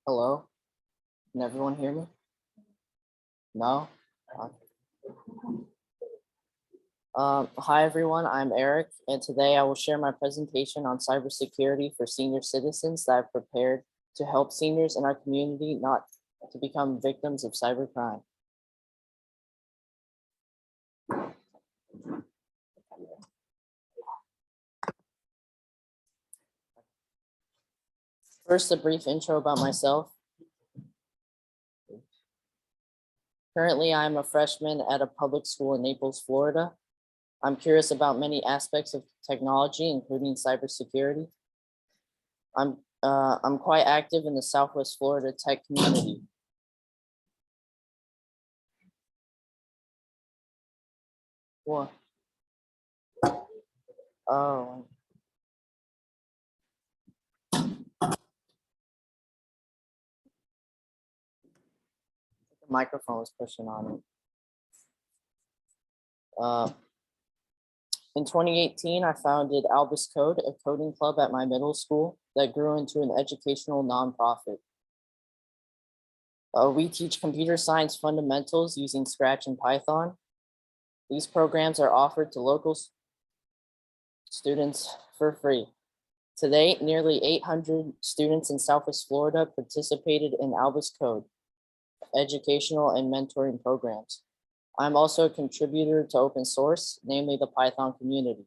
Hello, can everyone hear me? No? Hi everyone, I'm Eric, and today I will share my presentation on cybersecurity for senior citizens that I've prepared to help seniors in our community not to become victims of cybercrime. First, a brief intro about myself. Currently, I'm a freshman at a public school in Naples, Florida. I'm curious about many aspects of technology, including cybersecurity. I'm quite active in the Southwest Florida tech community. What? Oh. The microphone was pushing on it. In 2018, I founded Albus Code, a coding club at my middle school that grew into an educational nonprofit. We teach computer science fundamentals using Scratch and Python. These programs are offered to local students for free. To date, nearly 800 students in Southwest Florida participated in Albus Code, educational and mentoring programs. I'm also a contributor to open source, namely the Python community,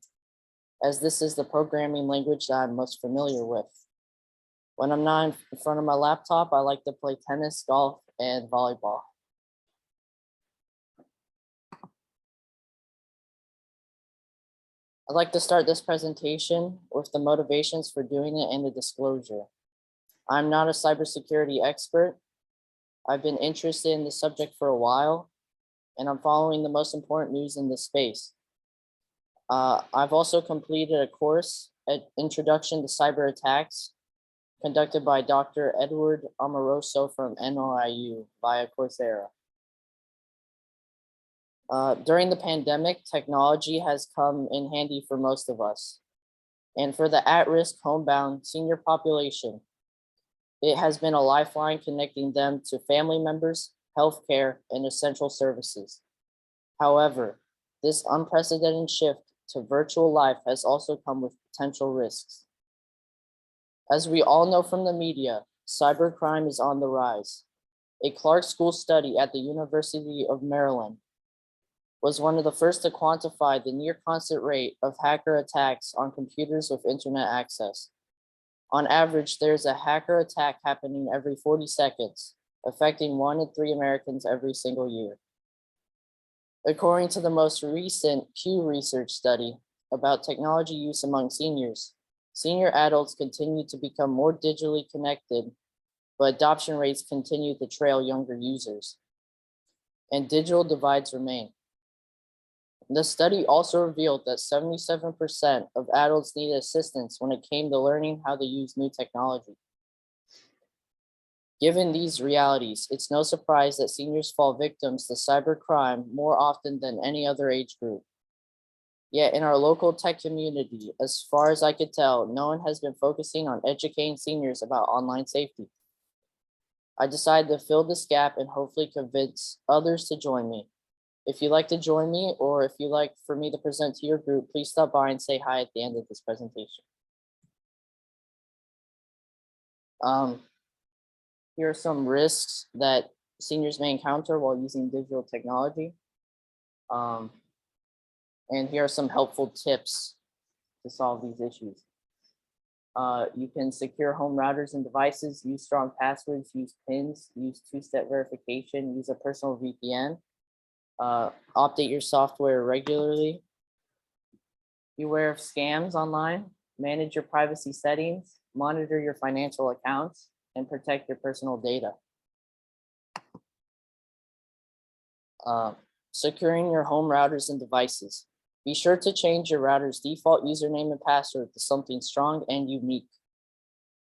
as this is the programming language that I'm most familiar with. When I'm not in front of my laptop, I like to play tennis, golf, and volleyball. I'd like to start this presentation with the motivations for doing it and the disclosure. I'm not a cybersecurity expert. I've been interested in the subject for a while, and I'm following the most important news in this space. I've also completed a course at Introduction to Cyber Attacks conducted by Dr. Edward Amoroso from NYU via Coursera. During the pandemic, technology has come in handy for most of us. And for the at-risk homebound senior population, it has been a lifeline connecting them to family members, healthcare, and essential services. However, this unprecedented shift to virtual life has also come with potential risks. As we all know from the media, cybercrime is on the rise. A Clark School study at the University of Maryland was one of the first to quantify the near constant rate of hacker attacks on computers with internet access. On average, there's a hacker attack happening every 40 seconds, affecting 1 in 3 Americans every single year. According to the most recent Pew Research study about technology use among seniors, senior adults continue to become more digitally connected, but adoption rates continue to trail younger users, and digital divides remain. The study also revealed that 77% of adults needed assistance when it came to learning how to use new technology. Given these realities, it's no surprise that seniors fall victims to cybercrime more often than any other age group. Yet in our local tech community, as far as I could tell, no one has been focusing on educating seniors about online safety. I decided to fill this gap and hopefully convince others to join me. If you'd like to join me, or if you'd like for me to present to your group, please stop by and say hi at the end of this presentation. Here are some risks that seniors may encounter while using digital technology. And here are some helpful tips to solve these issues. You can secure home routers and devices, use strong passwords, use PINs, use two-step verification, use a personal VPN. Update your software regularly. Beware of scams online. Manage your privacy settings. Monitor your financial accounts and protect your personal data. Securing your home routers and devices. Be sure to change your router's default username and password to something strong and unique.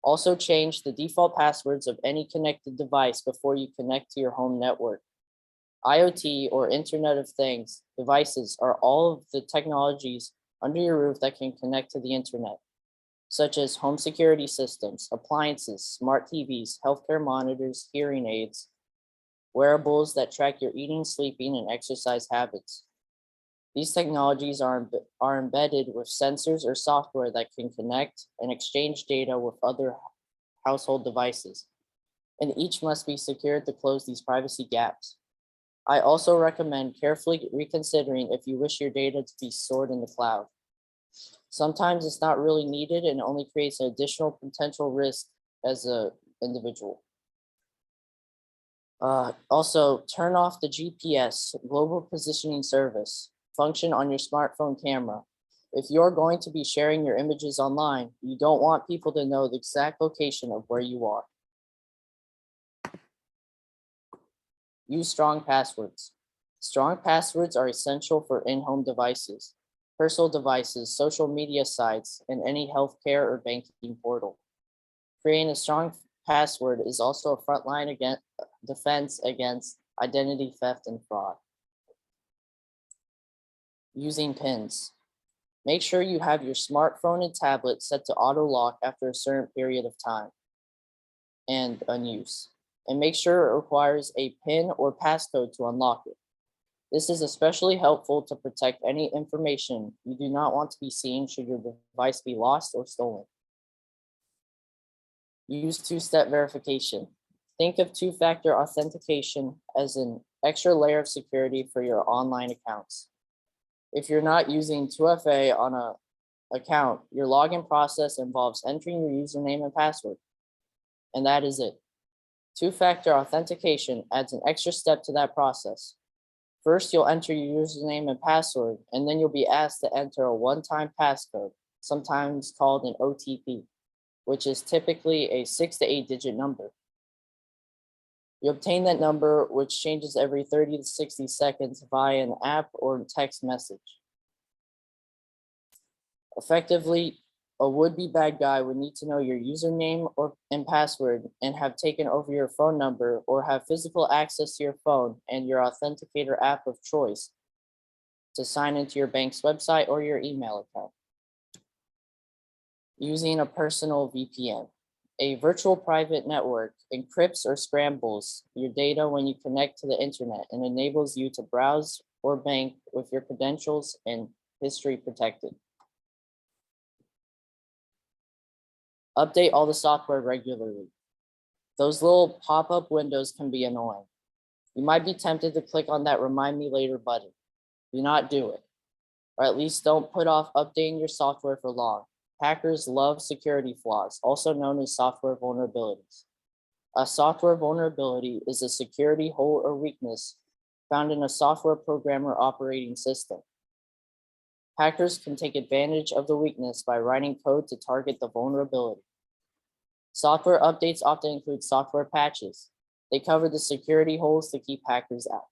Also change the default passwords of any connected device before you connect to your home network. IoT, or Internet of Things, devices are all of the technologies under your roof that can connect to the internet. such as home security systems, appliances, smart TVs, healthcare monitors, hearing aids, wearables that track your eating, sleeping, and exercise habits. These technologies are embedded with sensors or software that can connect and exchange data with other household devices, and each must be secured to close these privacy gaps. I also recommend carefully reconsidering if you wish your data to be stored in the cloud. Sometimes it's not really needed and only creates an additional potential risk as an individual. Also, turn off the GPS, Global Positioning Service, function on your smartphone camera. If you're going to be sharing your images online, you don't want people to know the exact location of where you are. Use strong passwords. Strong passwords are essential for in-home devices, personal devices, social media sites, and any healthcare or banking portal. Creating a strong password is also a frontline defense against identity theft and fraud. Using PINs. Make sure you have your smartphone and tablet set to auto lock after a certain period of time and unuse. And make sure it requires a PIN or passcode to unlock it. This is especially helpful to protect any information you do not want to be seen should your device be lost or stolen. Use two-step verification. Think of two-factor authentication as an extra layer of security for your online accounts. If you're not using 2FA on an account, your login process involves entering your username and password, and that is it. Two-factor authentication adds an extra step to that process. First, you'll enter your username and password, and then you'll be asked to enter a one-time passcode, sometimes called an OTP, which is typically a 6 to 8 digit number. You obtain that number, which changes every 30 to 60 seconds via an app or text message. Effectively, a would-be bad guy would need to know your username and password and have taken over your phone number or have physical access to your phone and your authenticator app of choice to sign into your bank's website or your email account. Using a personal VPN. A virtual private network encrypts or scrambles your data when you connect to the internet and enables you to browse or bank with your credentials and history protected. Update all the software regularly. Those little pop-up windows can be annoying. You might be tempted to click on that remind me later button. Do not do it, or at least don't put off updating your software for long. Hackers love security flaws, also known as software vulnerabilities. A software vulnerability is a security hole or weakness found in a software program or operating system. Hackers can take advantage of the weakness by writing code to target the vulnerability. Software updates often include software patches. They cover the security holes to keep hackers out.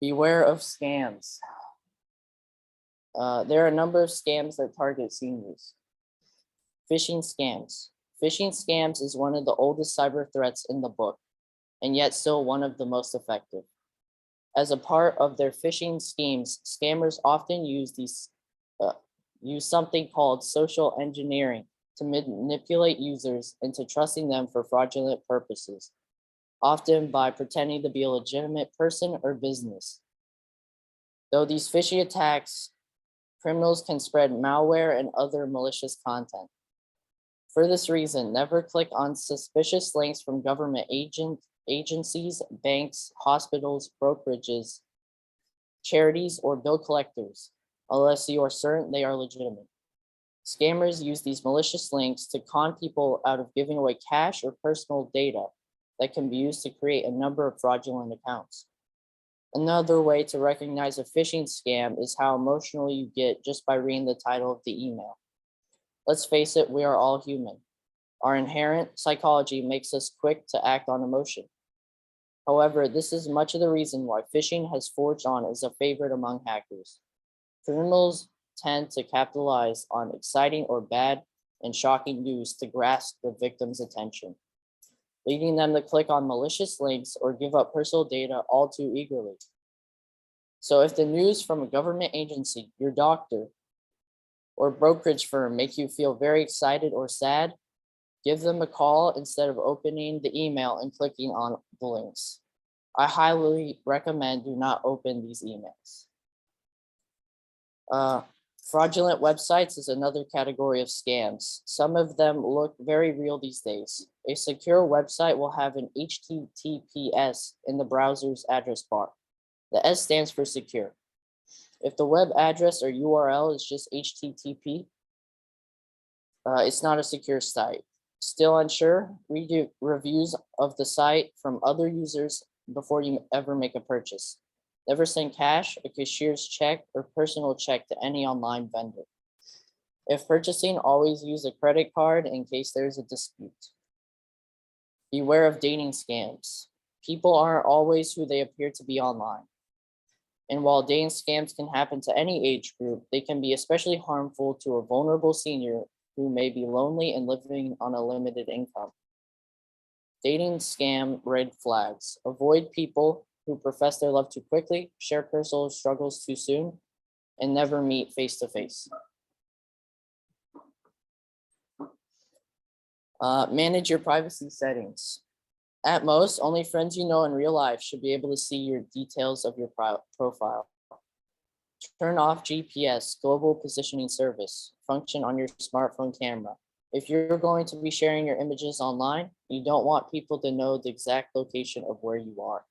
Beware of scams. There are a number of scams that target seniors. Phishing scams. Phishing scams is one of the oldest cyber threats in the book, and yet still one of the most effective. As a part of their phishing schemes, scammers often use something called social engineering to manipulate users into trusting them for fraudulent purposes, often by pretending to be a legitimate person or business. Though these phishing attacks, criminals can spread malware and other malicious content. For this reason, never click on suspicious links from government agencies, banks, hospitals, brokerages, charities, or bill collectors, unless you are certain they are legitimate. Scammers use these malicious links to con people out of giving away cash or personal data that can be used to create a number of fraudulent accounts. Another way to recognize a phishing scam is how emotional you get just by reading the title of the email. Let's face it, we are all human. Our inherent psychology makes us quick to act on emotion. However, this is much of the reason why phishing has forged on as a favorite among hackers. Criminals tend to capitalize on exciting or bad and shocking news to grasp the victim's attention, leading them to click on malicious links or give up personal data all too eagerly. So if the news from a government agency, your doctor, or brokerage firm make you feel very excited or sad, give them a call instead of opening the email and clicking on the links. I highly recommend do not open these emails. Fraudulent websites is another category of scams. Some of them look very real these days. A secure website will have an HTTPS in the browser's address bar. The S stands for secure. If the web address or URL is just HTTP, it's not a secure site. Still unsure? Read reviews of the site from other users before you ever make a purchase. Never send cash, a cashier's check, or personal check to any online vendor. If purchasing, always use a credit card in case there's a dispute. Beware of dating scams. People aren't always who they appear to be online. And while dating scams can happen to any age group, they can be especially harmful to a vulnerable senior who may be lonely and living on a limited income. Dating scam red flags. Avoid people who profess their love too quickly, share personal struggles too soon, and never meet face to face. Manage your privacy settings. At most, only friends you know in real life should be able to see your details of your profile. Turn off GPS, global positioning service, function on your smartphone camera. If you're going to be sharing your images online, you don't want people to know the exact location of where you are.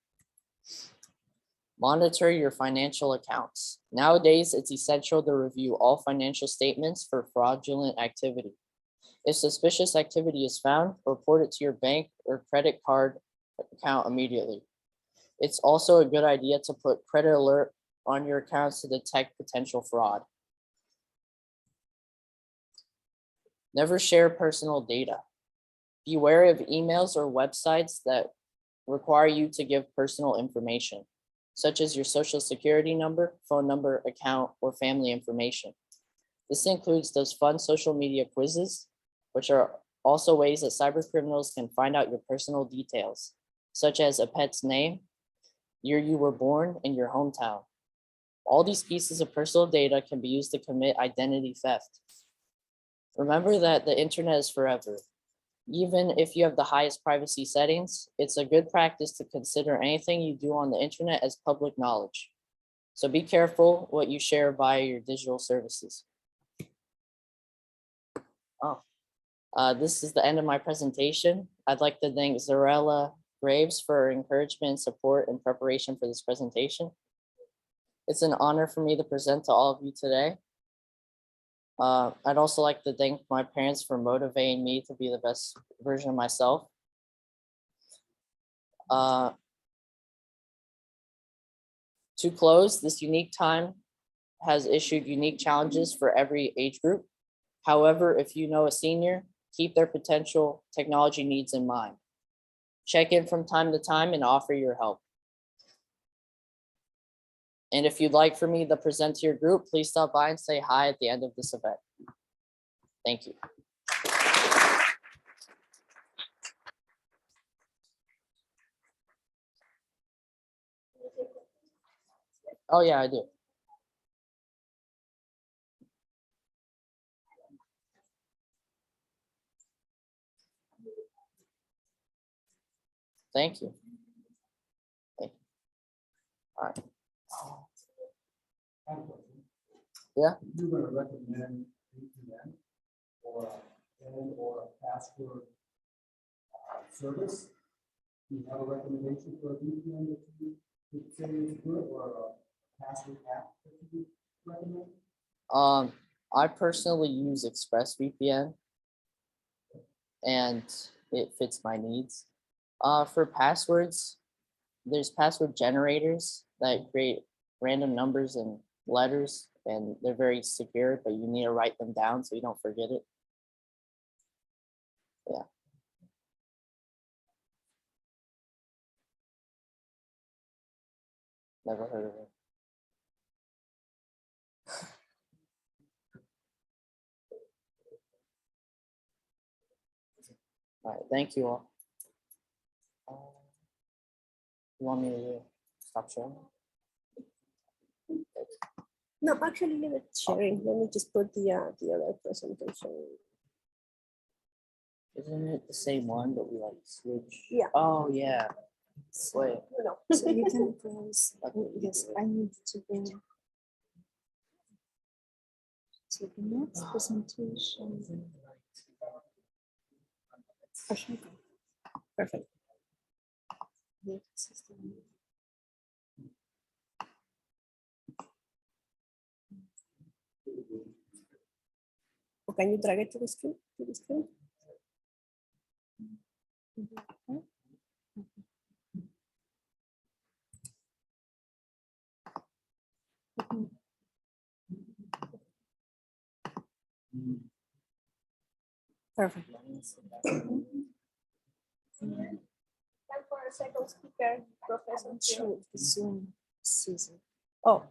Monitor your financial accounts. Nowadays, it's essential to review all financial statements for fraudulent activity. If suspicious activity is found, report it to your bank or credit card account immediately. It's also a good idea to put credit alert on your accounts to detect potential fraud. Never share personal data. Be wary of emails or websites that require you to give personal information, such as your social security number, phone number, account, or family information. This includes those fun social media quizzes, which are also ways that cybercriminals can find out your personal details, such as a pet's name, year you were born, and your hometown. All these pieces of personal data can be used to commit identity theft. Remember that the internet is forever. Even if you have the highest privacy settings, it's a good practice to consider anything you do on the internet as public knowledge. So be careful what you share via your digital services. This is the end of my presentation. I'd like to thank Zarella Graves for her encouragement, support, and preparation for this presentation. It's an honor for me to present to all of you today. I'd also like to thank my parents for motivating me to be the best version of myself. To close, this unique time has issued unique challenges for every age group. However, if you know a senior, keep their potential technology needs in mind. Check in from time to time and offer your help. And if you'd like for me to present to your group, please stop by and say hi at the end of this event. Thank you. Oh yeah, I do. Thank you. Thank you. All right. Yeah. You're going to recommend VPN or a password service? Do you have a recommendation for a VPN that you would say is good, or a password app that you would recommend? I personally use ExpressVPN, and it fits my needs. For passwords, there's password generators that create random numbers and letters, and they're very secure, but you need to write them down so you don't forget it. Yeah. Never heard of it. All right, thank you all. You want me to stop sharing? No, actually, leave it sharing. Let me just put the other presentation. Isn't it the same one, but we like switch? Yeah. Oh, yeah. Wait. No. So you can browse. Yes, I need to go to the next presentation. Okay. Perfect. Yeah, this is the one. Or can you drag it to the screen? To the screen? Perfect. Time for a second speaker, Professor. Sure, the Zoom season. Oh,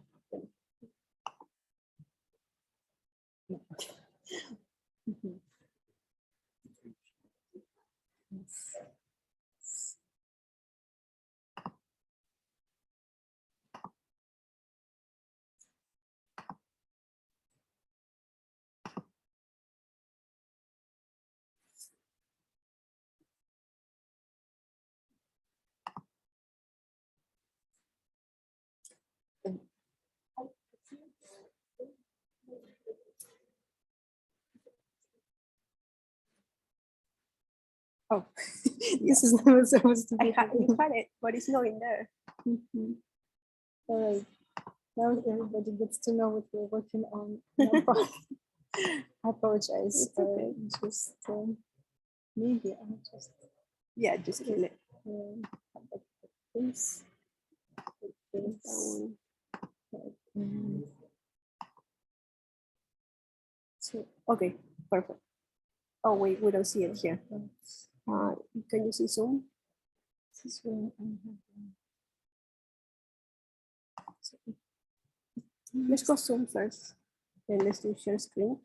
Oh, this is not supposed to be. you had it, but it's not in there. Mhm. All right. Now everybody gets to know what we're working on. No problem. I apologize. It's okay. Just maybe I'll just Yeah, just kill it. like this. Like this. And so Okay, perfect. Oh wait, we don't see it here. Can you see Zoom? this is where I have. So Let's go Zoom first. And let's do share screen.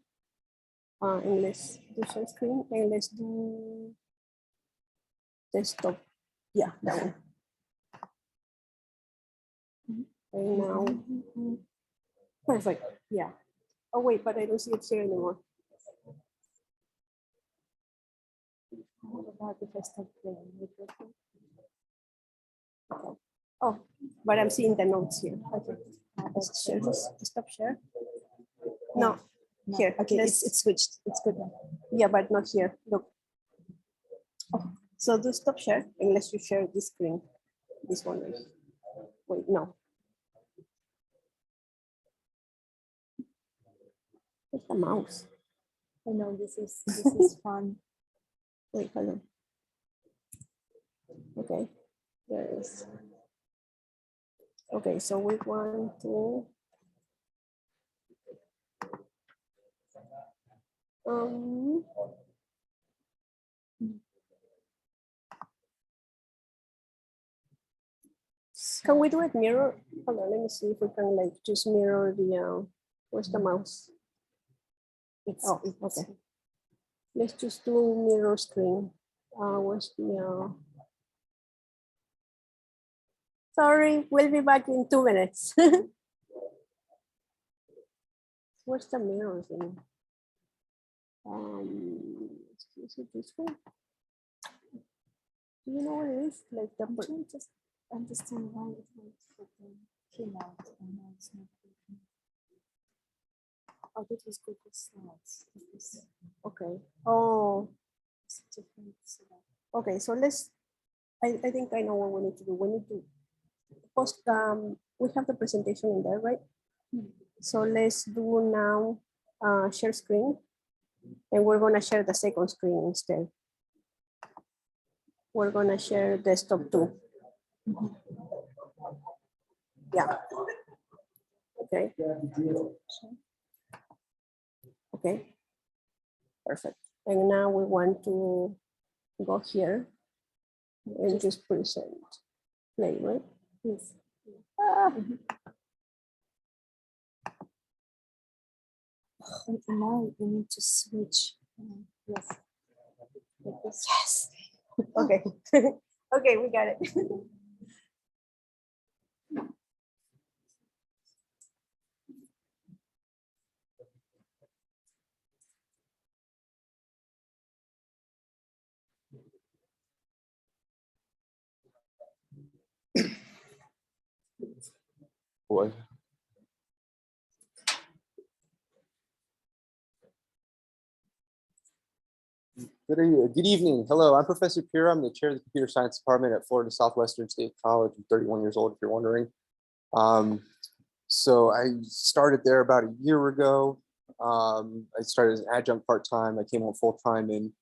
And let's do share screen and let's do desktop. Yeah, that one. And now, perfect. Yeah. Oh wait, but I don't see it here anymore. What about if I start playing with it? Okay. Oh, but I'm seeing the notes here. Okay. Let's Share this. Stop share. No, No. here. Okay, let's- it's switched. It's good now. Yeah, but not here. Look. Oh, so do stop share unless you share this screen. This one is. Wait, no. Where's the mouse? I know this is fun. Wait, hold on. Okay, there is. Okay, so we want to. Um. Can we do it mirror? Hold on, let me see if we can like just mirror the. Where's the mouse? Oh, okay. Let's just do mirror screen. Where's the? Sorry, we'll be back in 2 minutes. Where's the mirror thing? Is it this one? Do you know what it is? Like the. I'm trying to understand why it works for the keynote and now it's not working. Oh, that was Google Slides. It was Okay. Oh, it's different setup. okay. So let's. I think I know what we need to do. We need to post. We have the presentation in there, right? So let's do now. Share screen, and we're gonna share the second screen instead. We're gonna share desktop too. Yeah. Okay. Okay. Perfect. And now we want to go here and just present. Play, right? Yes. Ah, And now we need to switch. Yes. Like this. yes. Okay. Okay, we got it. Boy. Good evening. Hello, I'm Professor Pira. I'm the chair of the computer science department at Florida Southwestern State College. I'm 31 years old, if you're wondering. So I started there about a year ago. I started as an adjunct part-time. I came on full-time in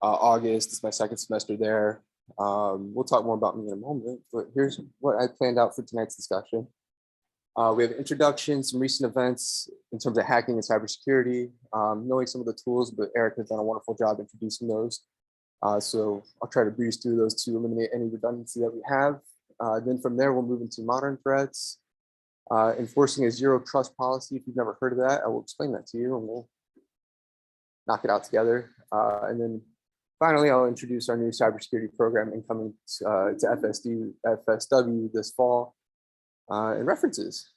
August. It's my second semester there. We'll talk more about me in a moment, but here's what I planned out for tonight's discussion. We have introductions, some recent events in terms of hacking and cybersecurity, knowing some of the tools, but Aerik has done a wonderful job introducing those. So I'll try to breeze through those to eliminate any redundancy that we have. Then from there, we'll move into modern threats, enforcing a zero trust policy. If you've never heard of that, I will explain that to you and we'll knock it out together. And then finally, I'll introduce our new cybersecurity program incoming to FSW this fall. And references.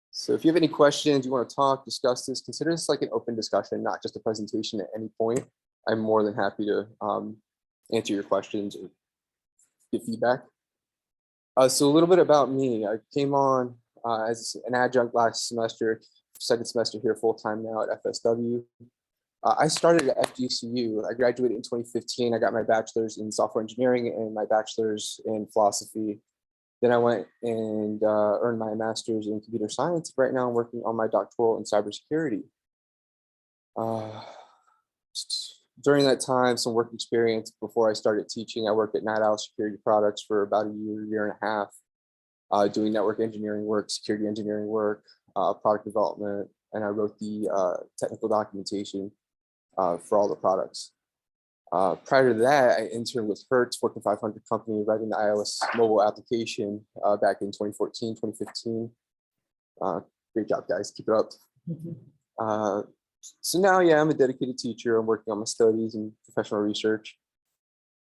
So if you have any questions, you want to talk, discuss this, consider this like an open discussion, not just a presentation at any point. I'm more than happy to answer your questions or give feedback. So a little bit about me. I came on as an adjunct last semester, second semester here full-time now at FSW. I started at FGCU. I graduated in 2015. I got my bachelor's in software engineering and my bachelor's in philosophy. Then I went and earned my master's in computer science. Right now I'm working on my doctoral in cybersecurity. During that time, some work experience before I started teaching. I worked at Naples Security Products for about a year and a half, doing network engineering work, security engineering work, product development, and I wrote the technical documentation for all the products. Prior to that, I interned with Hertz, Fortune 500 company, writing the iOS mobile application back in 2014, 2015. Great job, guys. Keep it up. So now, yeah, I'm a dedicated teacher. I'm working on my studies and professional research.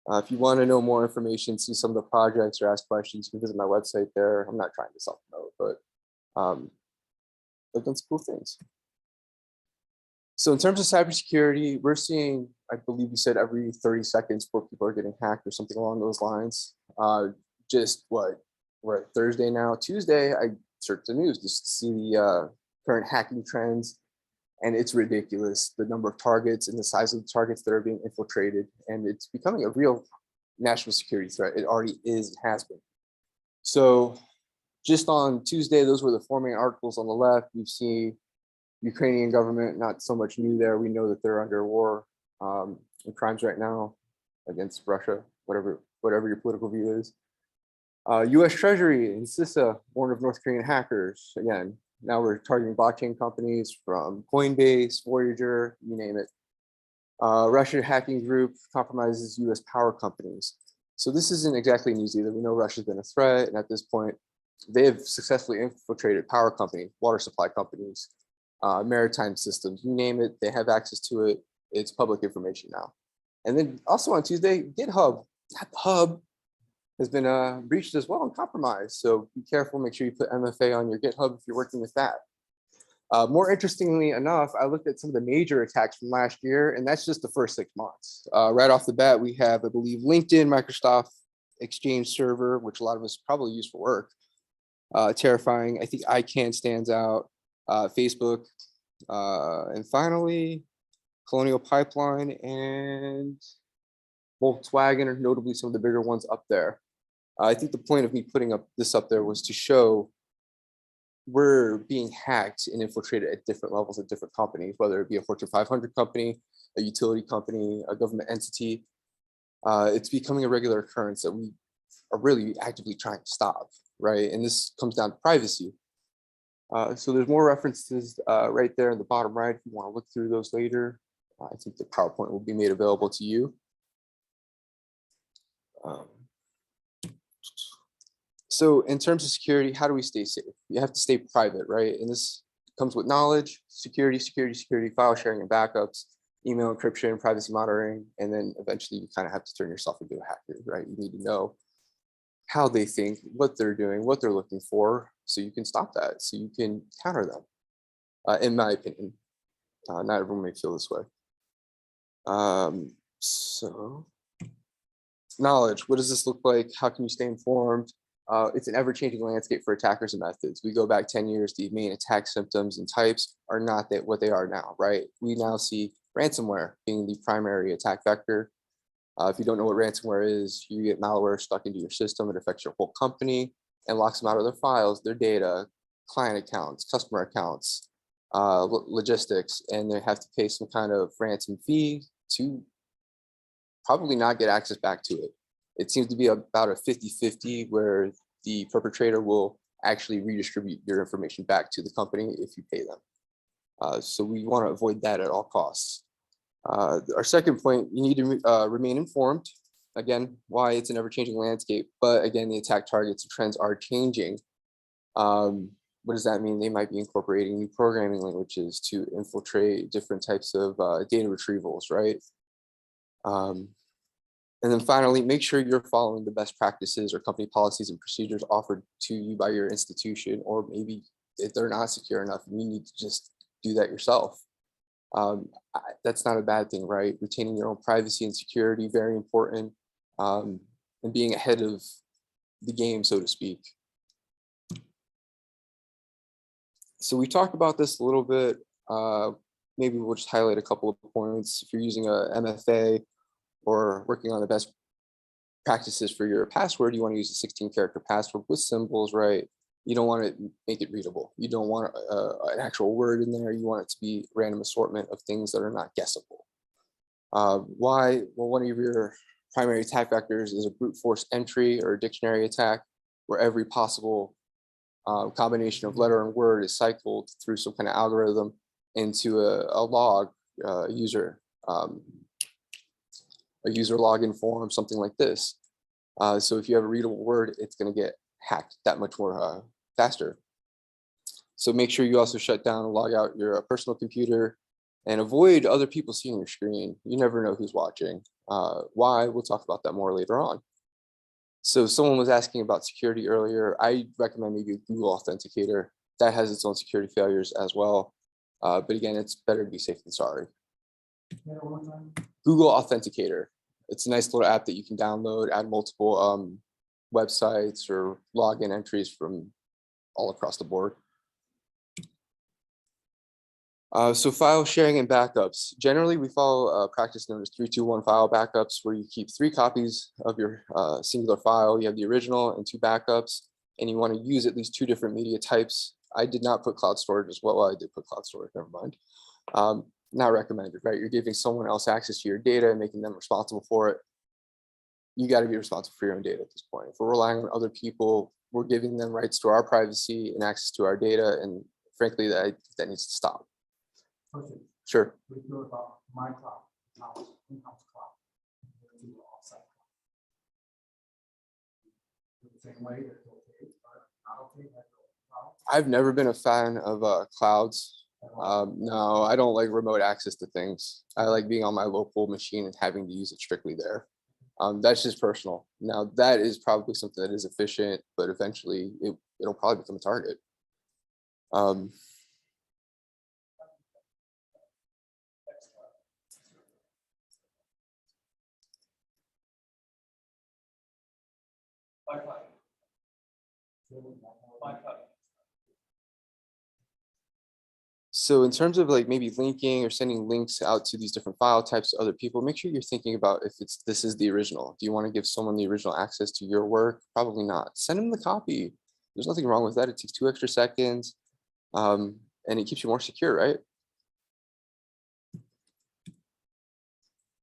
If you want to know more information, see some of the projects or ask questions, you can visit my website there. I'm not trying to self-promote, but I've done some cool things. So in terms of cybersecurity, we're seeing, I believe you said every 30 seconds, 4 people are getting hacked or something along those lines. Just what, we're at Thursday now, Tuesday, I searched the news just to see the current hacking trends. And it's ridiculous, the number of targets and the size of the targets that are being infiltrated. And it's becoming a real national security threat. It already is, it has been. So just on Tuesday, those were the 4 main articles on the left. We've seen Ukrainian government, not so much new there. We know that they're under war and crimes right now against Russia, whatever your political view is. US Treasury and CISA warned of North Korean hackers. Again, now we're targeting blockchain companies from Coinbase, Voyager, you name it. Russian hacking group compromises US power companies. So this isn't exactly news either. We know Russia's been a threat, and at this point, they have successfully infiltrated power companies, water supply companies, maritime systems, you name it, they have access to it. It's public information now. And then also on Tuesday, GitHub, that hub has been breached as well and compromised. So be careful, make sure you put MFA on your GitHub if you're working with that. More interestingly enough, I looked at some of the major attacks from last year, and that's just the first 6 months. Right off the bat, we have, I believe, LinkedIn, Microsoft Exchange server, which a lot of us probably use for work. Terrifying. I think ICANN stands out. Facebook, and finally, Colonial Pipeline and Volkswagen are notably some of the bigger ones up there. I think the point of me putting this up there was to show we're being hacked and infiltrated at different levels at different companies, whether it be a Fortune 500 company, a utility company, a government entity. It's becoming a regular occurrence that we are really actively trying to stop, right? And this comes down to privacy. So there's more references right there in the bottom right if you want to look through those later. I think the PowerPoint will be made available to you. So in terms of security, how do we stay safe? You have to stay private, right? And this comes with knowledge, security, file sharing and backups, email encryption, privacy monitoring, and then eventually you kind of have to turn yourself into a hacker, right? You need to know how they think, what they're doing, what they're looking for, so you can stop that, so you can counter them, in my opinion. Not everyone may feel this way. So knowledge, what does this look like? How can you stay informed? It's an ever-changing landscape for attackers and methods. We go back 10 years, the main attack symptoms and types are not what they are now, right? We now see ransomware being the primary attack vector. If you don't know what ransomware is, you get malware stuck into your system. It affects your whole company and locks them out of their files, their data, client accounts, customer accounts, logistics, and they have to pay some kind of ransom fee to probably not get access back to it. It seems to be about a 50-50 where the perpetrator will actually redistribute your information back to the company if you pay them. So we want to avoid that at all costs. Our second point, you need to remain informed. Again, why it's an ever-changing landscape, but again, the attack targets and trends are changing. What does that mean? They might be incorporating new programming languages to infiltrate different types of data retrievals, right? And then finally, make sure you're following the best practices or company policies and procedures offered to you by your institution, or maybe if they're not secure enough, you need to just do that yourself. That's not a bad thing, right? Retaining your own privacy and security, very important, and being ahead of the game, so to speak. So we talked about this a little bit. Maybe we'll just highlight a couple of points. If you're using a MFA or working on the best practices for your password, you want to use a 16-character password with symbols, right? You don't want to make it readable. You don't want an actual word in there. You want it to be a random assortment of things that are not guessable. Why? Well, one of your primary attack vectors is a brute force entry or a dictionary attack, where every possible combination of letter and word is cycled through some kind of algorithm into a log, user login form, something like this. So if you have a readable word, it's going to get hacked that much more faster. So make sure you also shut down and log out your personal computer and avoid other people seeing your screen. You never know who's watching. Why? We'll talk about that more later on. So someone was asking about security earlier. I recommend maybe a Google Authenticator. That has its own security failures as well. But again, it's better to be safe than sorry. Google Authenticator. It's a nice little app that you can download, add multiple websites or login entries from all across the board. So file sharing and backups. Generally, we follow a practice known as 3-2-1 file backups, where you keep 3 copies of your singular file. You have the original and 2 backups, and you want to use at least 2 different media types. I did not put cloud storage as well. I did put cloud storage, never mind. Not recommended, right? You're giving someone else access to your data and making them responsible for it. You got to be responsible for your own data at this point. If we're relying on other people, we're giving them rights to our privacy and access to our data, and frankly, that needs to stop. Okay. Sure. We feel about my cloud, in-house cloud, to the offsite cloud. The same way, that's okay, or not okay, that's cloud. I've never been a fan of clouds. No, I don't like remote access to things. I like being on my local machine and having to use it strictly there. That's just personal. Now, that is probably something that is efficient, but eventually it'll probably become a target. So in terms of like maybe linking or sending links out to these different file types to other people, make sure you're thinking about if this is the original. Do you want to give someone the original access to your work? Probably not. Send them the copy. There's nothing wrong with that. It takes 2 extra seconds, and it keeps you more secure, right?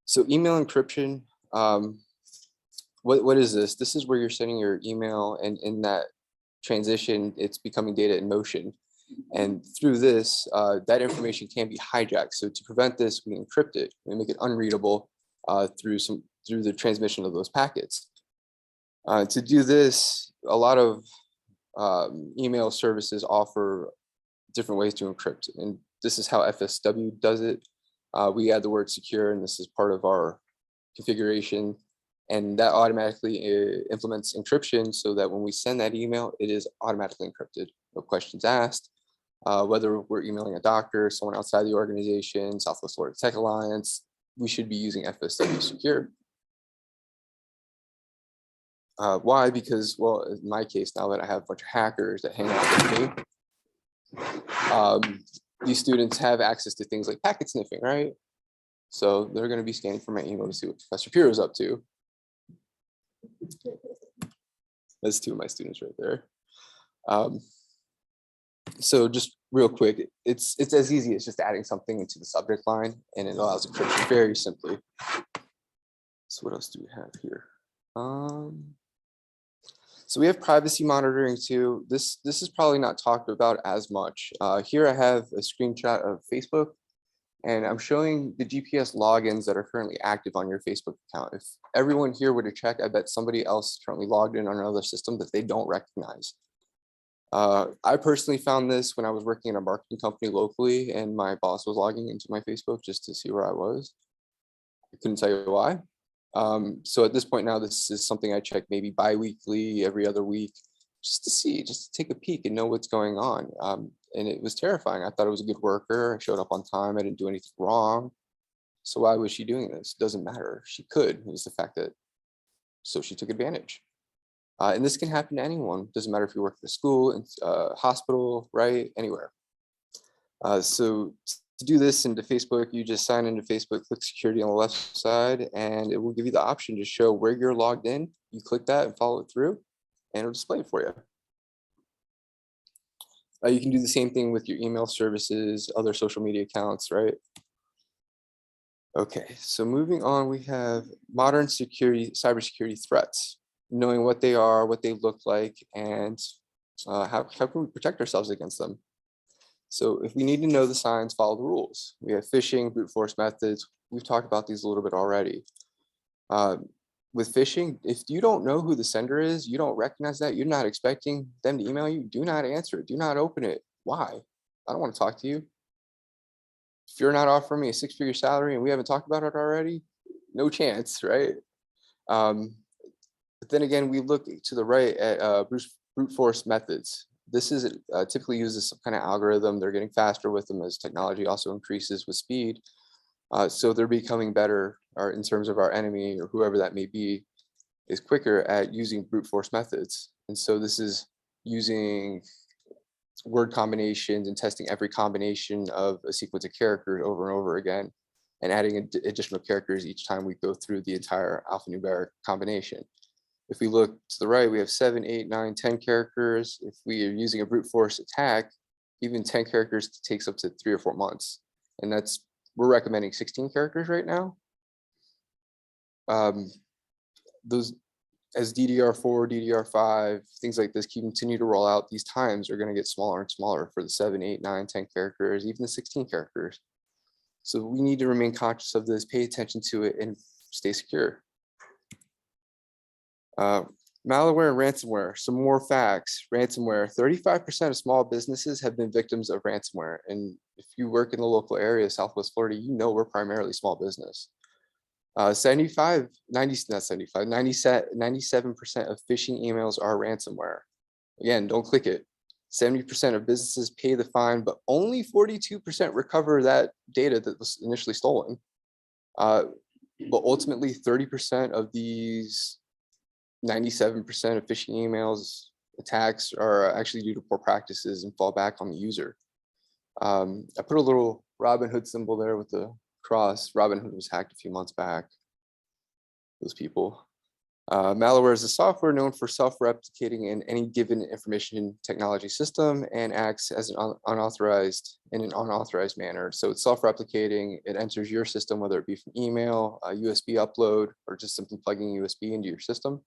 So email encryption. What is this? This is where you're sending your email, and in that transition, it's becoming data in motion. And through this, that information can be hijacked. So to prevent this, we encrypt it. We make it unreadable through the transmission of those packets. To do this, a lot of email services offer different ways to encrypt, and this is how FSW does it. We add the word secure, and this is part of our configuration, and that automatically implements encryption so that when we send that email, it is automatically encrypted. No questions asked. Whether we're emailing a doctor, someone outside the organization, Southwest Florida Tech Alliance, we should be using FSW Secure. Why? Because, well, in my case, now that I have a bunch of hackers that hang out with me, these students have access to things like packet sniffing, right? So they're going to be scanning for my email to see what Professor Piro's up to. That's two of my students right there. So just real quick, it's as easy as just adding something into the subject line, and it allows encryption very simply. So what else do we have here? So we have privacy monitoring too. This is probably not talked about as much. Here I have a screenshot of Facebook, and I'm showing the GPS logins that are currently active on your Facebook account. If everyone here were to check, I bet somebody else currently logged in on another system that they don't recognize. I personally found this when I was working in a marketing company locally, and my boss was logging into my Facebook just to see where I was. I couldn't tell you why. So at this point now, this is something I check maybe bi-weekly, every other week, just to see, just to take a peek and know what's going on. And it was terrifying. I thought I was a good worker. I showed up on time. I didn't do anything wrong. So why was she doing this? Doesn't matter. She could. It was the fact that, so she took advantage. And this can happen to anyone. Doesn't matter if you work at a school, hospital, right? Anywhere. So to do this into Facebook, you just sign into Facebook, click security on the left side, and it will give you the option to show where you're logged in. You click that and follow it through, and it'll display it for you. You can do the same thing with your email services, other social media accounts, right? Okay, so moving on, we have modern cybersecurity threats, knowing what they are, what they look like, and how can we protect ourselves against them? So if we need to know the signs, follow the rules. We have phishing, brute force methods. We've talked about these a little bit already. With phishing, if you don't know who the sender is, you don't recognize that, you're not expecting them to email you, do not answer it, do not open it. Why? I don't want to talk to you. If you're not offering me a 6-figure salary and we haven't talked about it already, no chance, right? But then again, we look to the right at brute force methods. This is typically uses some kind of algorithm. They're getting faster with them as technology also increases with speed. So they're becoming better, or in terms of our enemy or whoever that may be, is quicker at using brute force methods. And so this is using word combinations and testing every combination of a sequence of characters over and over again, and adding additional characters each time we go through the entire alphanumeric combination. If we look to the right, we have 7, 8, 9, 10 characters. If we are using a brute force attack, even 10 characters takes up to 3 or 4 months. And we're recommending 16 characters right now. Those, as DDR4, DDR5, things like this continue to roll out, these times are going to get smaller and smaller for the 7, 8, 9, 10 characters, even the 16 characters. So we need to remain conscious of this, pay attention to it, and stay secure. Malware and ransomware, some more facts. Ransomware, 35% of small businesses have been victims of ransomware. And if you work in the local area, Southwest Florida, you know we're primarily small business. 97% of phishing emails are ransomware. Again, don't click it. 70% of businesses pay the fine, but only 42% recover that data that was initially stolen. But ultimately, 30% of these 97% of phishing emails attacks are actually due to poor practices and fall back on the user. I put a little Robin Hood symbol there with the cross. Robin Hood was hacked a few months back. Those people. Malware is a software known for self-replicating in any given information technology system and acts as an unauthorized manner. So it's self-replicating. It enters your system, whether it be from email, a USB upload, or just simply plugging USB into your system.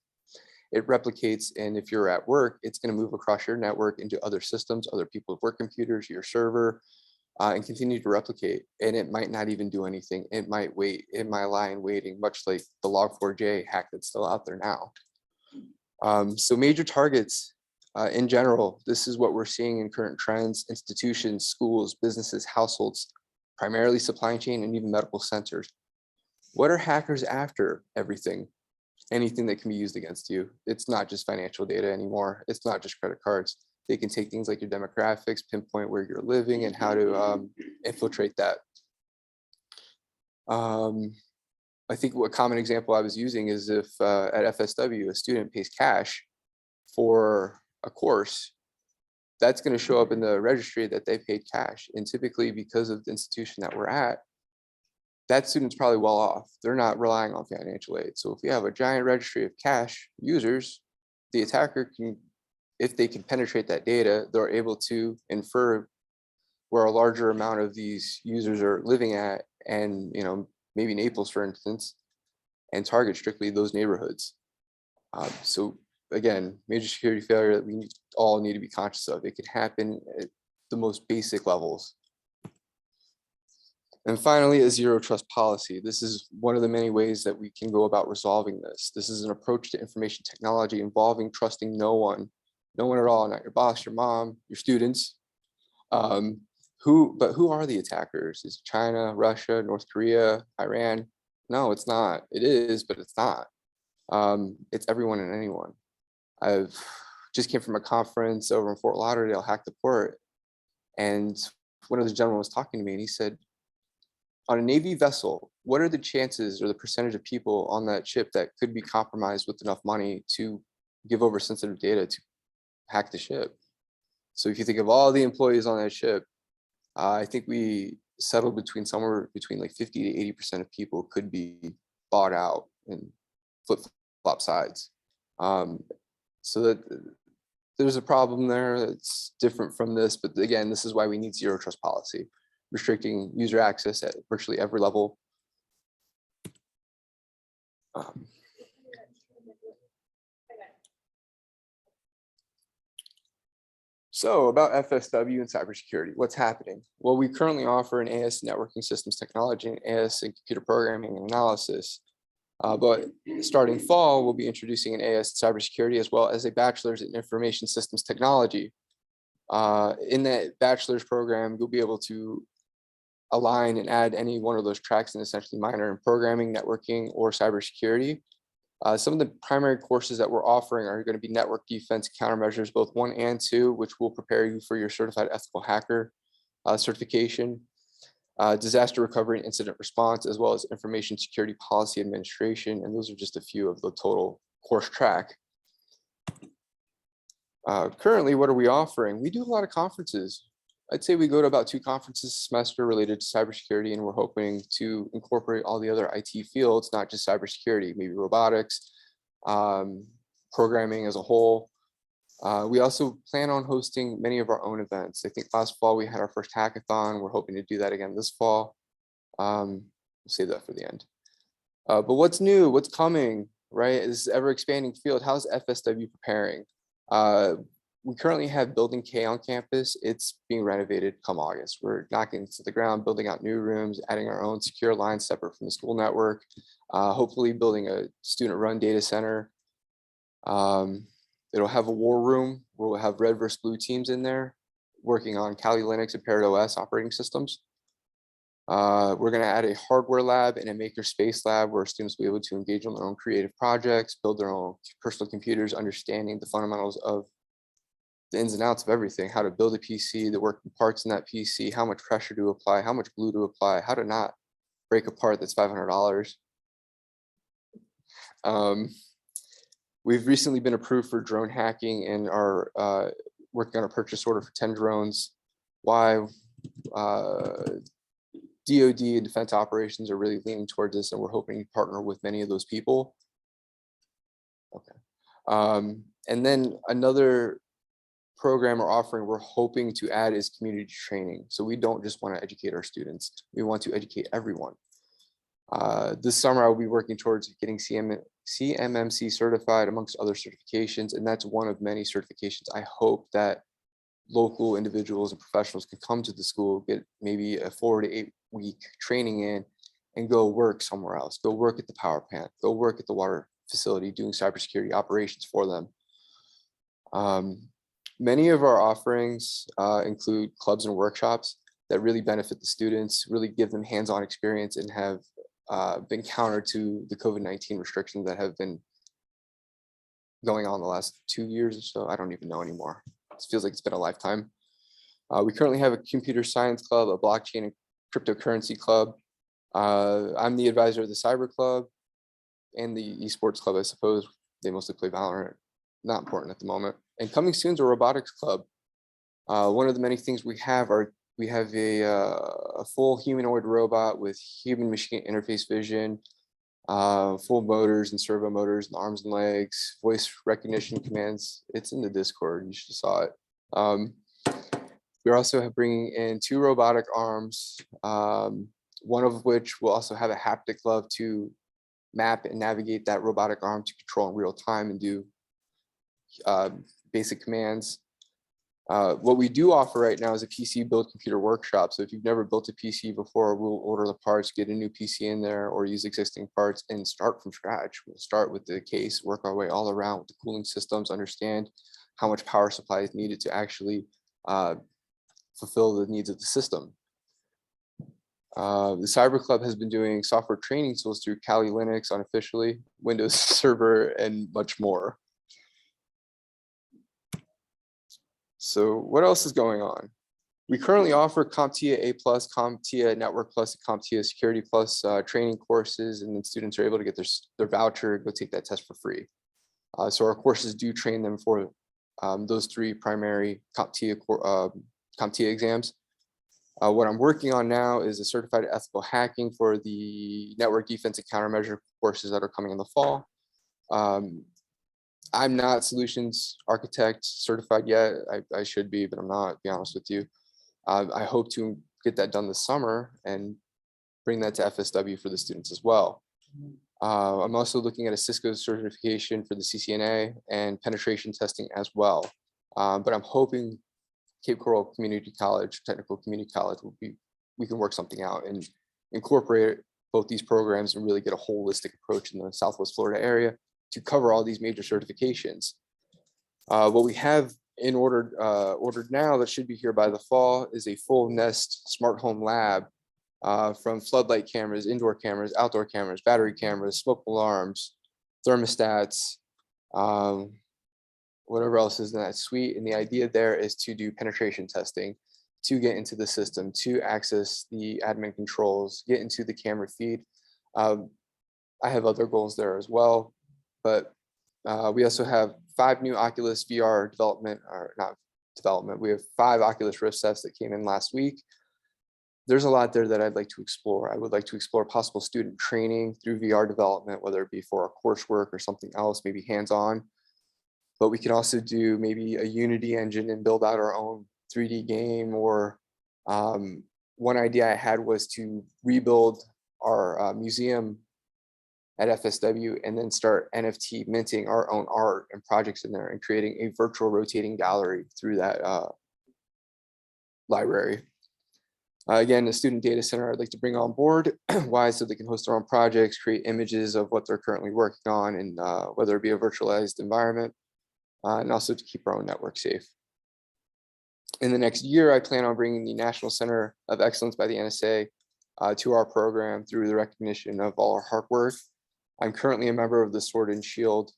It replicates, and if you're at work, it's going to move across your network into other systems, other people's work computers, your server, and continue to replicate. And it might not even do anything. It might wait. It might lie in waiting, much like the Log4j hack that's still out there now. So major targets in general, this is what we're seeing in current trends: institutions, schools, businesses, households, primarily supply chain, and even medical centers. What are hackers after? Everything. Anything that can be used against you. It's not just financial data anymore. It's not just credit cards. They can take things like your demographics, pinpoint where you're living, and how to infiltrate that. I think what common example I was using is if at FSW, a student pays cash for a course, that's going to show up in the registry that they paid cash. And typically, because of the institution that we're at, that student's probably well off. They're not relying on financial aid. So if we have a giant registry of cash users, the attacker can, if they can penetrate that data, they're able to infer where a larger amount of these users are living at, and maybe Naples, for instance, and target strictly those neighborhoods. So again, major security failure that we all need to be conscious of. It can happen at the most basic levels. And finally, a zero trust policy. This is one of the many ways that we can go about resolving this. This is an approach to information technology involving trusting no one at all, not your boss, your mom, your students. But who are the attackers? Is it China, Russia, North Korea, Iran? No, it's not. It is, but it's not. It's everyone and anyone. I've just came from a conference over in Fort Lauderdale, Hack the Port, and one of the gentlemen was talking to me, and he said, on a Navy vessel, what are the chances or the percentage of people on that ship that could be compromised with enough money to give over sensitive data to hack the ship? So if you think of all the employees on that ship, I think we settled somewhere between like 50 to 80% of people could be bought out and flip-flop sides. So that there's a problem there that's different from this, but again, this is why we need zero trust policy, restricting user access at virtually every level. So about FSW and cybersecurity, what's happening? Well, we currently offer an AS networking systems technology and AS in computer programming and analysis. But starting fall, we'll be introducing an AS in cybersecurity as well as a bachelor's in information systems technology. In that bachelor's program, you'll be able to align and add any one of those tracks and essentially minor in programming, networking, or cybersecurity. Some of the primary courses that we're offering are going to be network defense countermeasures, both 1 and 2, which will prepare you for your certified ethical hacker certification, disaster recovery and incident response, as well as information security policy administration. And those are just a few of the total course track. Currently, what are we offering? We do a lot of conferences. I'd say we go to about 2 conferences a semester related to cybersecurity, and we're hoping to incorporate all the other IT fields, not just cybersecurity, maybe robotics, programming as a whole. We also plan on hosting many of our own events. I think last fall we had our first hackathon. We're hoping to do that again this fall. We'll save that for the end. But what's new, what's coming, right? This ever expanding field. How's FSW preparing? We currently have Building K on campus. It's being renovated come August. We're knocking to the ground, building out new rooms, adding our own secure lines separate from the school network, hopefully building a student-run data center. It'll have a war room where we'll have red versus blue teams in there, working on Kali Linux and Parrot OS operating systems. We're going to add a hardware lab and a maker space lab where students will be able to engage on their own creative projects, build their own personal computers, understanding the fundamentals of the ins and outs of everything, how to build a PC, the working parts in that PC, how much pressure to apply, how much glue to apply, how to not break a part that's $500. We've recently been approved for drone hacking and are working on a purchase order for 10 drones. Why? DoD and defense operations are really leaning towards this, and we're hoping to partner with many of those people. Okay. And then another program or offering we're hoping to add is community training. So we don't just want to educate our students, we want to educate everyone. This summer I'll be working towards getting CMMC certified amongst other certifications, and that's one of many certifications I hope that local individuals and professionals can come to the school, get maybe a 4 to 8 week training in, and go work somewhere else, go work at the power plant, go work at the water facility doing cybersecurity operations for them. Many of our offerings include clubs and workshops that really benefit the students, really give them hands-on experience, and have been counter to the COVID-19 restrictions that have been going on the last 2 years or so. I don't even know anymore. It feels like it's been a lifetime. We currently have a computer science club, a blockchain and cryptocurrency club, I'm the advisor of the Cyber Club and the Esports Club. I suppose they mostly play Valorant. Not important at the moment. And coming soon is a robotics club. One of the many things we have a full humanoid robot with human machine interface vision, full motors and servo motors and arms and legs, voice recognition commands. It's in the Discord. You should have saw it. We're also bringing in 2 robotic arms, one of which will also have a haptic glove to map and navigate that robotic arm to control in real time and do basic commands. What we do offer right now is a PC build computer workshop. So if you've never built a PC before, we'll order the parts, get a new PC in there, or use existing parts and start from scratch. We'll start with the case, work our way all around with the cooling systems, understand how much power supply is needed to actually fulfill the needs of the system. The Cyber Club has been doing software training tools through Kali Linux unofficially, Windows Server, and much more. So what else is going on? We currently offer CompTIA A+, CompTIA Network Plus, CompTIA Security Plus training courses, and then students are able to get their voucher, go take that test for free. So our courses do train them for those 3 primary CompTIA exams. What I'm working on now is a certified ethical hacking for the network defense and countermeasure courses that are coming in the fall. I'm not solutions architect certified yet. I should be, but I'm not, to be honest with you. I hope to get that done this summer and bring that to FSW for the students as well. I'm also looking at a Cisco certification for the CCNA and penetration testing as well. But I'm hoping Cape Coral Community College, Technical Community College, we can work something out and incorporate both these programs and really get a holistic approach in the Southwest Florida area to cover all these major certifications. What we have ordered now that should be here by the fall is a full Nest smart home lab from floodlight cameras, indoor cameras, outdoor cameras, battery cameras, smoke alarms, thermostats, whatever else is in that suite. And the idea there is to do penetration testing, to get into the system, to access the admin controls, get into the camera feed. I have other goals there as well, but we also have 5 new Oculus VR development, or not development. We have 5 Oculus Rift sets that came in last week. There's a lot there that I'd like to explore. I would like to explore possible student training through VR development, whether it be for a coursework or something else, maybe hands-on. But we can also do maybe a Unity engine and build out our own 3D game. Or one idea I had was to rebuild our museum at FSW and then start NFT minting our own art and projects in there and creating a virtual rotating gallery through that library. Again, the student data center I'd like to bring on board. Why? So they can host their own projects, create images of what they're currently working on, and whether it be a virtualized environment, and also to keep our own network safe. In the next year, I plan on bringing the National Center of Excellence by the NSA to our program through the recognition of all our hard work. I'm currently a member of the Sword and Shield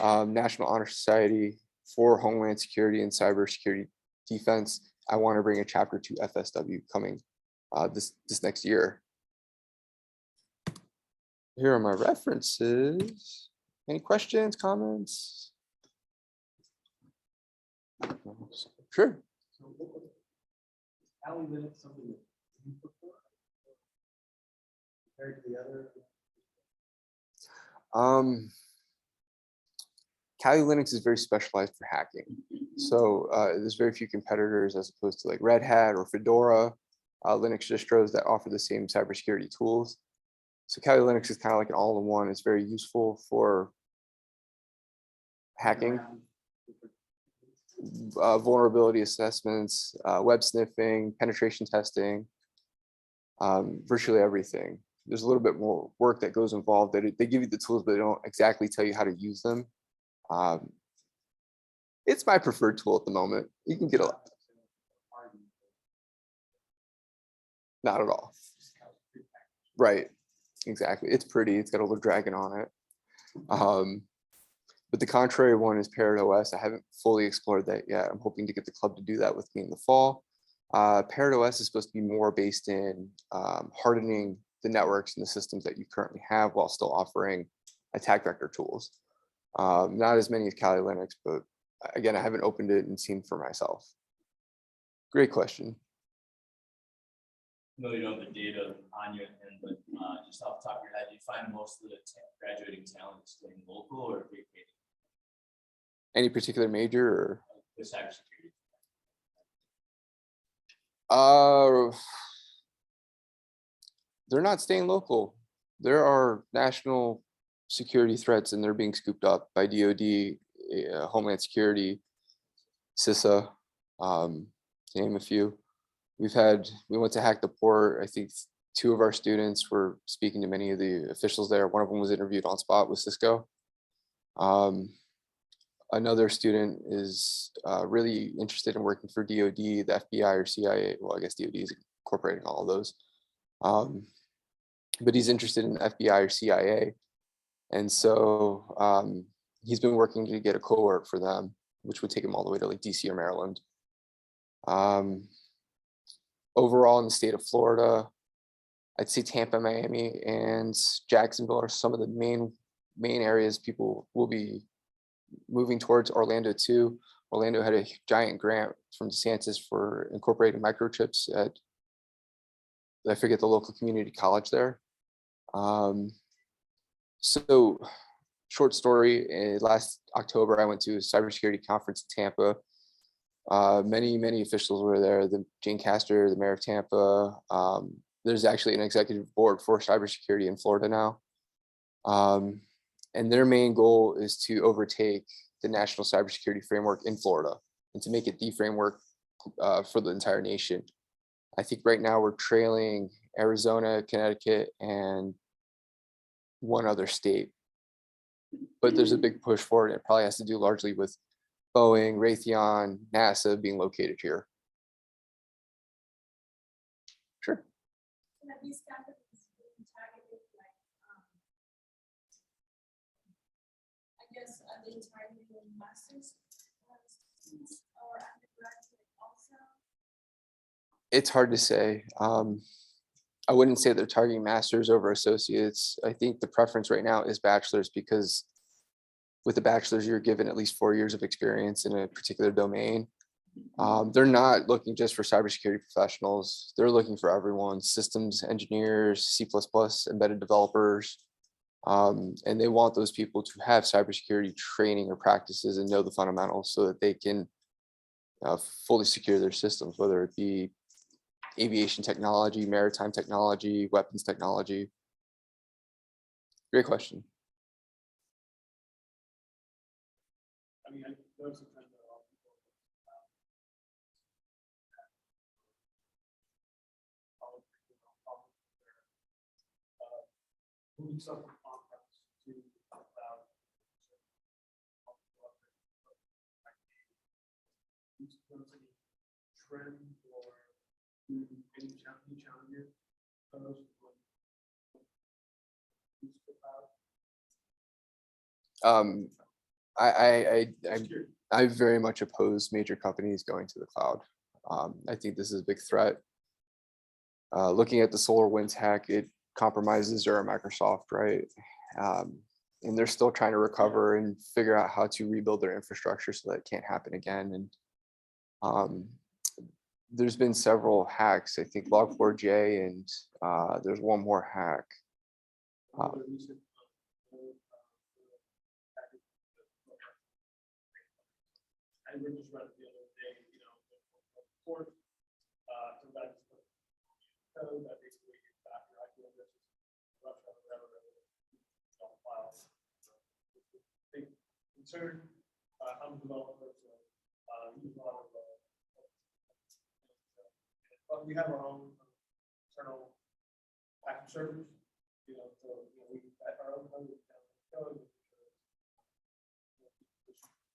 National Honor Society for Homeland Security and Cybersecurity Defense. I want to bring a chapter to FSW coming this next year. Here are my references. Any questions, comments? Sure. So Kali Linux something that you prefer compared to the other? Kali Linux is very specialized for hacking. So there's very few competitors as opposed to like Red Hat or Fedora, Linux distros that offer the same cybersecurity tools. So Kali Linux is kind of like an all-in-one. It's very useful for hacking, vulnerability assessments, web sniffing, penetration testing, virtually everything. There's a little bit more work that goes involved. That they give you the tools, but they don't exactly tell you how to use them. It's my preferred tool at the moment. You can get a lot. Not at all. Right. Exactly. It's pretty. It's got a little dragon on it. But the contrary one is Parrot OS. I haven't fully explored that yet. I'm hoping to get the club to do that with me in the fall. Parrot OS is supposed to be more based in hardening the networks and the systems that you currently have while still offering attack vector tools. Not as many as Kali Linux, but again, I haven't opened it and seen for myself. Great question. No, you don't have the data on your end, but just off the top of your head, do you find most of the graduating talent is staying local or vacating Any particular major or? the cybersecurity? They're not staying local. There are national security threats and they're being scooped up by DoD, Homeland Security, CISA, to name a few. We went to hack the port. I think 2 of our students were speaking to many of the officials there. One of them was interviewed on spot with Cisco. Another student is really interested in working for DoD, the FBI or CIA. Well, I guess DoD is incorporating all of those. But he's interested in the FBI or CIA. And so he's been working to get a cohort for them, which would take him all the way to like DC or Maryland. Overall in the state of Florida, I'd say Tampa, Miami, and Jacksonville are some of the main areas people will be moving towards. Orlando too. Orlando had a giant grant from DeSantis for incorporating microchips at, I forget the local community college there. So short story, last October, I went to a cybersecurity conference in Tampa. Many officials were there, Jane Castor, the mayor of Tampa. There's actually an executive board for cybersecurity in Florida now. And their main goal is to overtake the national cybersecurity framework in Florida and to make it the framework for the entire nation. I think right now we're trailing Arizona, Connecticut, and one other state. But there's a big push for it. It probably has to do largely with Boeing, Raytheon, NASA being located here. Sure. These companies being targeted, like, I guess, are they targeting masters students or undergraduate also? It's hard to say. I wouldn't say they're targeting masters over associates. I think the preference right now is bachelor's because with the bachelor's, you're given at least 4 years of experience in a particular domain. They're not looking just for cybersecurity professionals. They're looking for everyone, systems engineers, C++, embedded developers. And they want those people to have cybersecurity training or practices and know the fundamentals so that they can fully secure their systems, whether it be aviation technology, maritime technology, weapons technology. Great question. I mean, I know sometimes there are people moving stuff from on-premise to cloud. Trend or any challenges? I very much oppose major companies going to the cloud. I think this is a big threat. Looking at the SolarWinds hack, it compromises Azure and Microsoft, right? And they're still trying to recover and figure out how to rebuild their infrastructure so that it can't happen again. And there's been several hacks. I think Log4j and there's one more hack. I just read it the other day, you know, the report, sometimes code that basically gets back your IP address, Russia, whatever, files. Big concern, I'm a developer, so use a lot of, but we have our own internal package servers, you know, so you know, we at our own code.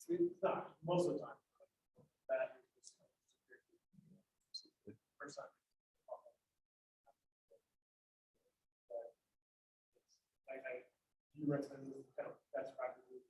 It's not most of the time. That is first time. I you recommend kind of best practices.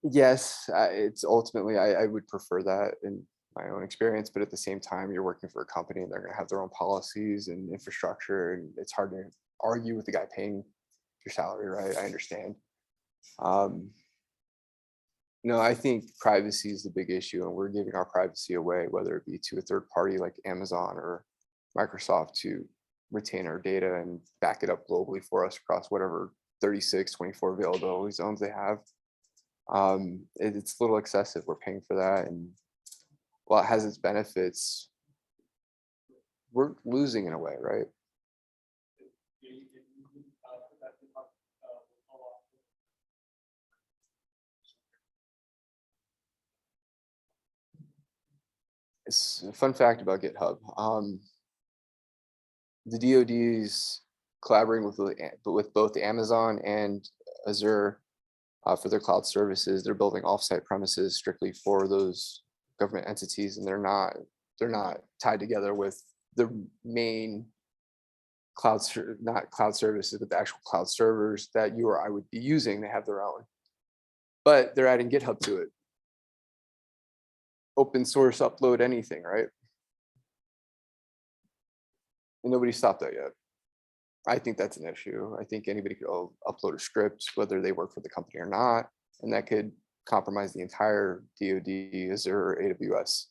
Yes, it's ultimately, I would prefer that in my own experience, but at the same time, you're working for a company and they're gonna have their own policies and infrastructure, and it's hard to argue with the guy paying your salary, right? I understand. Um, No, I think privacy is the big issue, and we're giving our privacy away, whether it be to a third party like Amazon or Microsoft to retain our data and back it up globally for us across whatever 36, 24 availability zones they have. It's a little excessive. We're paying for that, and while it has its benefits, we're losing in a way, right? It's a fun fact about GitHub. The DoD is collaborating with both Amazon and Azure for their cloud services. They're building offsite premises strictly for those government entities, and they're not tied together with the main not cloud services, but the actual cloud servers that you or I would be using. They have their own, but they're adding GitHub to it. Open source, upload anything, right? And nobody stopped that yet. I think that's an issue. I think anybody could upload a script, whether they work for the company or not, and that could compromise the entire DoD, Azure, or AWS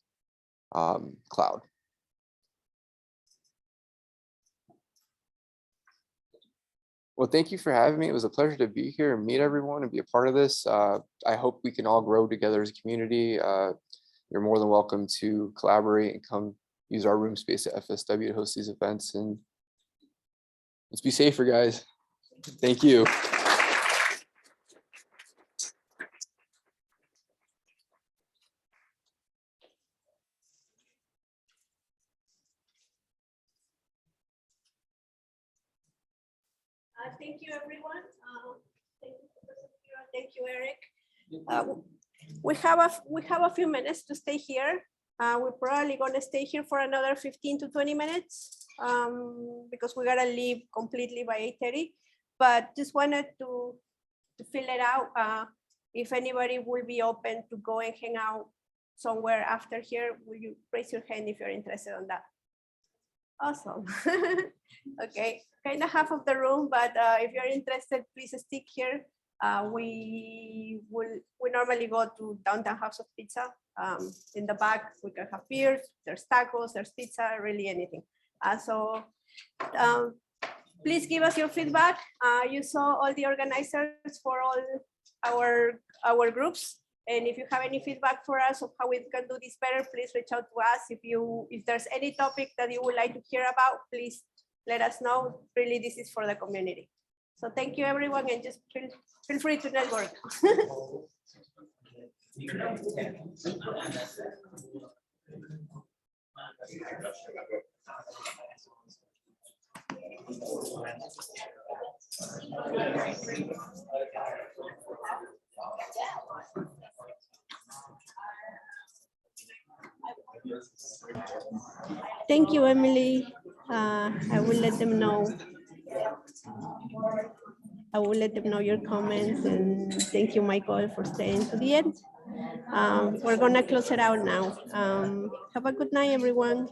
cloud. Well, thank you for having me. It was a pleasure to be here and meet everyone and be a part of this. I hope we can all grow together as a community. You're more than welcome to collaborate and come use our room space at FSW to host these events. And let's be safer, guys. Thank you. Thank you, everyone. Thank you, Aerik. We have a few minutes to stay here. We're probably going to stay here for another 15 to 20 minutes because we got to leave completely by 8:30. But just wanted to fill it out. If anybody will be open to go and hang out somewhere after here, will you raise your hand if you're interested in that? Awesome. Okay, kind of half of the room, but if you're interested, please stick here. We normally go to Downtown House of Pizza. In the back, we can have beers, there's tacos, there's pizza, really anything. Please give us your feedback. You saw all the organizers for all our groups. And if you have any feedback for us of how we can do this better, please reach out to us. If there's any topic that you would like to hear about, please let us know. Really, this is for the community. So thank you, everyone, and just feel free to network. Thank you, Emily. I will let them know. I will let them know your comments, and thank you, Michael, for staying to the end. We're gonna close it out now. Have a good night, everyone.